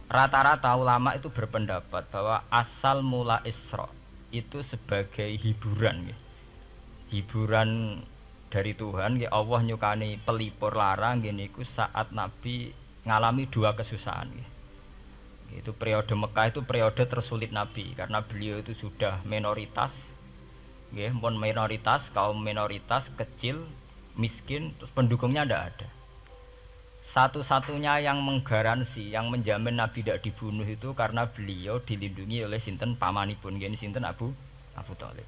Rata-rata ulama itu berpendapat bahwa asal mula Isra itu sebagai hiburan, hiburan dari Tuhan. Allah nyukani pelipur larang gini ku saat Nabi ngalami dua kesusahan. Itu periode Mekah itu periode tersulit Nabi karena beliau itu sudah minoritas, kaum minoritas kecil, miskin, terus pendukungnya tidak ada. Satu-satunya yang menggaransi, yang menjamin Nabi tidak dibunuh itu karena beliau dilindungi oleh sinten pamanipun, sinten Abu Thalib.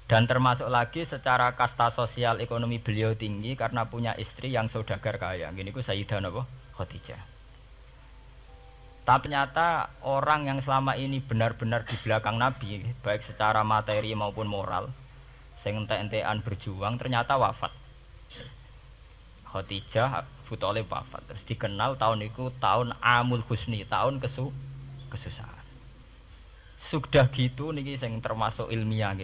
Dan termasuk lagi secara kasta sosial ekonomi beliau tinggi karena punya istri yang saudagar kaya. Gini ku Sayyidah Khadijah. Tapi ternyata orang yang selama ini benar-benar di belakang Nabi, baik secara materi maupun moral, sing entek-entekan berjuang, ternyata wafat. Khadijah Abu Thalib wafat. Terus dikenal tahun itu tahun Amul Husni, tahun kesusahan. Sudah gitu niki sing termasuk ilmiah.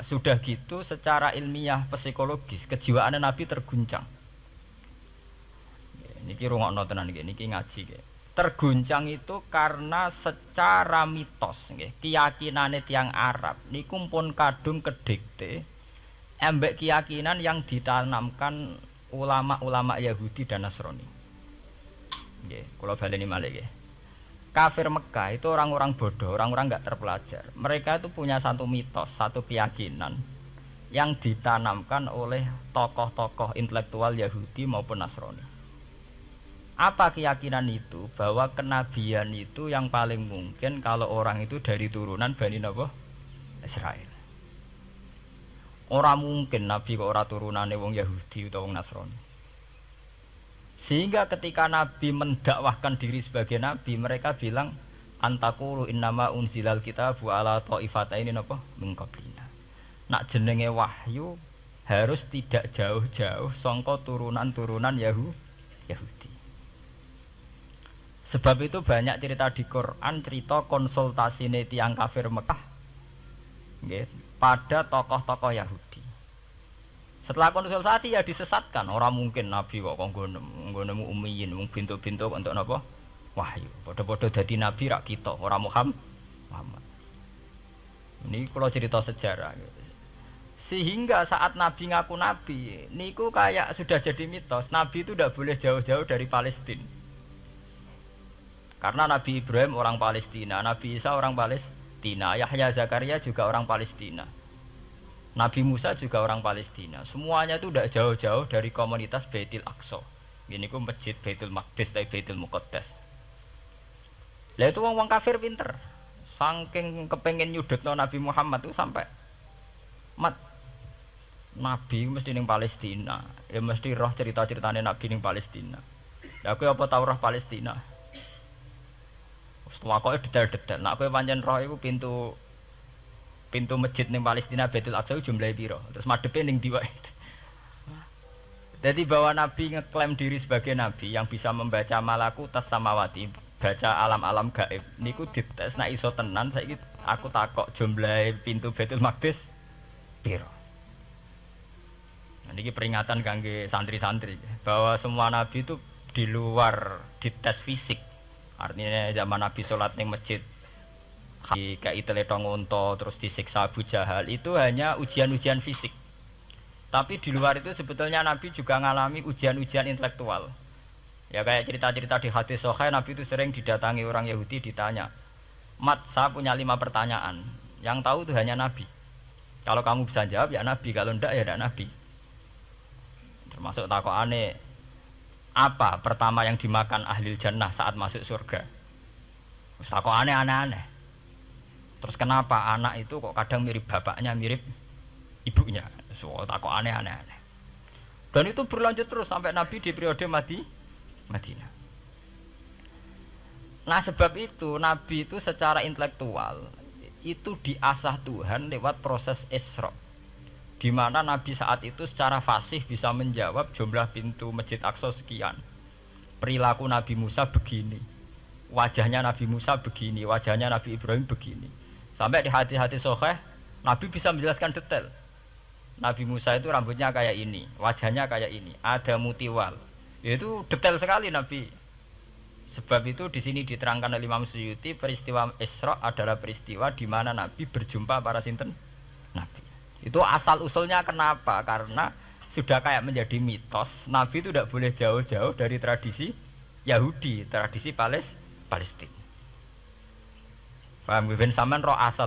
Sudah gitu secara ilmiah psikologis kejiwaan Nabi terguncang. Niki rungokno tenan niki ngaji nggih. Terguncang itu karena secara mitos nggih, keyakinane tiyang Arab niku pun kadung kedikte embek keyakinan yang ditanamkan ulama-ulama Yahudi dan Nasrani. Nggih, kula baleni malih nggih. Kafir Mekah itu orang-orang bodoh, orang-orang enggak terpelajar. Mereka itu punya satu mitos, satu keyakinan yang ditanamkan oleh tokoh-tokoh intelektual Yahudi maupun Nasrani. Apa keyakinan itu? Bahwa kenabian itu yang paling mungkin kalau orang itu dari turunan Bani Israel. Orang mungkin Nabi kok ora turunane wong Yahudi utawa wong Nasrani. Sehingga ketika Nabi mendakwahkan diri sebagai Nabi, mereka bilang antakulu innama unzilal kitabu ala ta'ifataini min qablina. Nak jenenge wahyu harus tidak jauh-jauh sangka turunan-turunan Yahudi. Sebab itu banyak cerita di Quran, cerita konsultasine tiyang kafir Mekah nggih pada tokoh-tokoh Yahudi. Setelah konsultasi ya disesatkan. Orang mungkin Nabi kok nemu ummiyin, wong bintu-bintu untuk napa? Wahyu. Padha-padha dadi nabi rak kita, ora Muhammad. Ini kalau cerita sejarah. Sehingga saat Nabi ngaku Nabi, niku kayak sudah jadi mitos. Nabi itu tidak boleh jauh-jauh dari Palestina. Karena Nabi Ibrahim orang Palestina, Nabi Isa orang Palestina, Yahya Zakaria juga orang Palestina. Nabi Musa juga orang Palestina. Semuanya itu tidak jauh-jauh dari komunitas Baitul Aqsa. Ini ku masjid Baitul Maqdis atau Baitul Muqaddas. Lah itu wong kafir pinter. Saking kepengen nyudutno Nabi Muhammad itu sampai Nabi mesti ning Palestina. Ya mesti roh cerita-ceritane Nabi ning Palestina. Lah kowe apa tau roh Palestina? Semua kok detail-detail. Nek kowe pancen roh iku pintu masjid ning Palestina Baitul Aqsa jumlahe piro? Terus madhepe ning ndi wae. Jadi bahwa Nabi ngeklaim diri sebagai Nabi yang bisa membaca malakutas samawati, baca alam-alam gaib. Niku dites nek iso tenan saiki aku takok jumlahe pintu Baitul Maqdis piro. Nah, niki peringatan kangge santri-santri bahwa semua Nabi itu di luar dites fisik. Artinya zaman Nabi sholat ning masjid kayak teletong unta terus disiksa Abu Jahal itu hanya ujian-ujian fisik. Tapi di luar itu sebetulnya Nabi juga mengalami ujian-ujian intelektual. Ya kayak cerita-cerita di hadis sahih, Nabi itu sering didatangi orang Yahudi ditanya, "Mat, saya punya 5 pertanyaan. Yang tahu itu hanya Nabi. Kalau kamu bisa jawab ya Nabi, kalau enggak ya tidak Nabi." Termasuk takokane, apa pertama yang dimakan ahli jannah saat masuk surga? Takokane aneh-aneh. Terus kenapa anak itu kok kadang mirip bapaknya, mirip ibunya? So, takut aneh-aneh. Dan itu berlanjut terus sampai Nabi di periode Madinah. Nah sebab itu Nabi itu secara intelektual itu diasah Tuhan lewat proses Isra. Di mana Nabi saat itu secara fasih bisa menjawab jumlah pintu Masjid Aqsa sekian. Perilaku Nabi Musa begini. Wajahnya Nabi Musa begini, wajahnya Nabi Ibrahim begini. Sampai di hati-hati sahih Nabi bisa menjelaskan detail. Nabi Musa itu rambutnya kayak ini, wajahnya kayak ini, ada mutiwal. Itu detail sekali Nabi Sebab itu di sini diterangkan oleh Imam Suyuti, peristiwa Isra adalah peristiwa di mana Nabi berjumpa para sinten Nabi. Itu asal usulnya kenapa? Karena sudah kayak menjadi mitos, Nabi itu tidak boleh jauh-jauh dari tradisi Yahudi, tradisi Palestina. Paham ben sampean roh asal